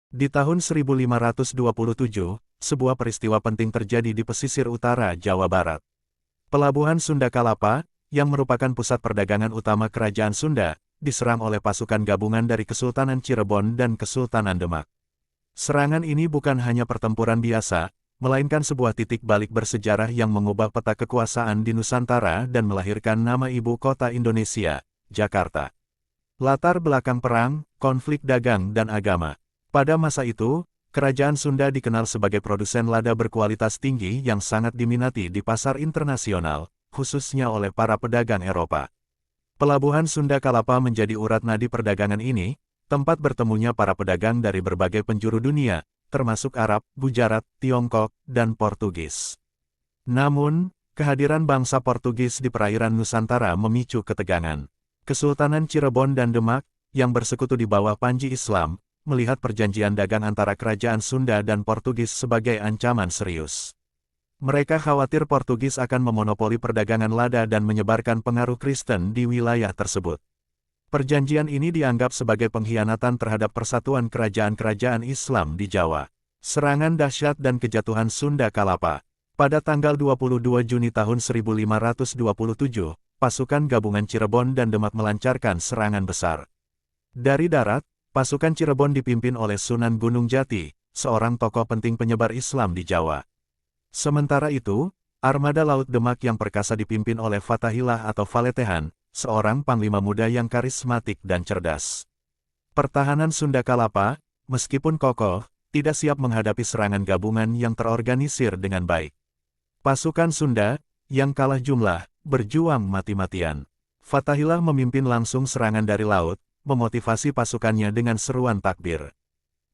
Di tahun 1527, sebuah peristiwa penting terjadi di pesisir utara Jawa Barat. Pelabuhan Sunda Kalapa, yang merupakan pusat perdagangan utama Kerajaan Sunda, diserang oleh pasukan gabungan dari Kesultanan Cirebon dan Kesultanan Demak. Serangan ini bukan hanya pertempuran biasa, melainkan sebuah titik balik bersejarah yang mengubah peta kekuasaan di Nusantara dan melahirkan nama ibu kota Indonesia, Jakarta. Latar belakang perang, konflik dagang dan agama. Pada masa itu, Kerajaan Sunda dikenal sebagai produsen lada berkualitas tinggi yang sangat diminati di pasar internasional, khususnya oleh para pedagang Eropa. Pelabuhan Sunda Kalapa menjadi urat nadi perdagangan ini, tempat bertemunya para pedagang dari berbagai penjuru dunia, termasuk Arab, Gujarat, Tiongkok, dan Portugis. Namun, kehadiran bangsa Portugis di perairan Nusantara memicu ketegangan. Kesultanan Cirebon dan Demak, yang bersekutu di bawah Panji Islam, melihat perjanjian dagang antara Kerajaan Sunda dan Portugis sebagai ancaman serius. Mereka khawatir Portugis akan memonopoli perdagangan lada dan menyebarkan pengaruh Kristen di wilayah tersebut. Perjanjian ini dianggap sebagai pengkhianatan terhadap persatuan kerajaan-kerajaan Islam di Jawa. Serangan dahsyat dan kejatuhan Sunda Kalapa. Pada tanggal 22 Juni tahun 1527, pasukan gabungan Cirebon dan Demak melancarkan serangan besar. Dari darat, pasukan Cirebon dipimpin oleh Sunan Gunung Jati, seorang tokoh penting penyebar Islam di Jawa. Sementara itu, armada laut Demak yang perkasa dipimpin oleh Fatahillah atau Faletehan, seorang panglima muda yang karismatik dan cerdas. Pertahanan Sunda Kalapa, meskipun kokoh, tidak siap menghadapi serangan gabungan yang terorganisir dengan baik. Pasukan Sunda, yang kalah jumlah, berjuang mati-matian. Fatahillah memimpin langsung serangan dari laut, memotivasi pasukannya dengan seruan takbir.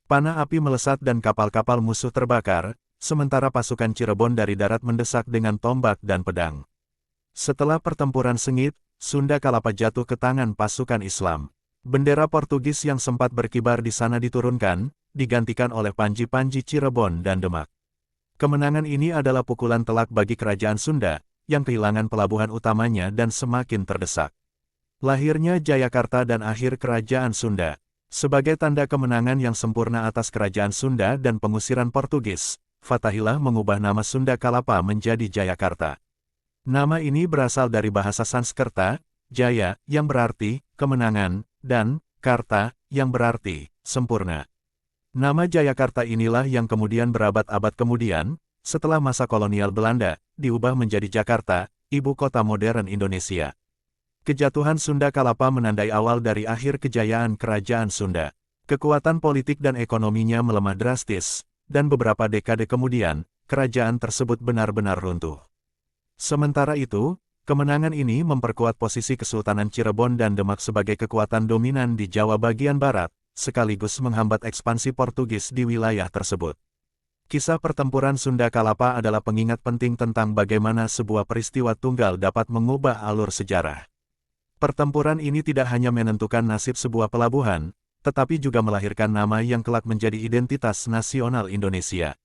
Panah api melesat dan kapal-kapal musuh terbakar, sementara pasukan Cirebon dari darat mendesak dengan tombak dan pedang. Setelah pertempuran sengit, Sunda Kalapa jatuh ke tangan pasukan Islam. Bendera Portugis yang sempat berkibar di sana diturunkan, digantikan oleh panji-panji Cirebon dan Demak. Kemenangan ini adalah pukulan telak bagi Kerajaan Sunda, yang kehilangan pelabuhan utamanya dan semakin terdesak. Lahirnya Jayakarta dan akhir Kerajaan Sunda. Sebagai tanda kemenangan yang sempurna atas Kerajaan Sunda dan pengusiran Portugis, Fatahillah mengubah nama Sunda Kalapa menjadi Jayakarta. Nama ini berasal dari bahasa Sanskerta, Jaya, yang berarti kemenangan, dan Karta, yang berarti sempurna. Nama Jayakarta inilah yang kemudian berabad-abad kemudian, setelah masa kolonial Belanda, diubah menjadi Jakarta, ibu kota modern Indonesia. Kejatuhan Sunda Kalapa menandai awal dari akhir kejayaan Kerajaan Sunda. Kekuatan politik dan ekonominya melemah drastis, dan beberapa dekade kemudian, kerajaan tersebut benar-benar runtuh. Sementara itu, kemenangan ini memperkuat posisi Kesultanan Cirebon dan Demak sebagai kekuatan dominan di Jawa bagian barat, sekaligus menghambat ekspansi Portugis di wilayah tersebut. Kisah pertempuran Sunda Kalapa adalah pengingat penting tentang bagaimana sebuah peristiwa tunggal dapat mengubah alur sejarah. Pertempuran ini tidak hanya menentukan nasib sebuah pelabuhan, tetapi juga melahirkan nama yang kelak menjadi identitas nasional Indonesia.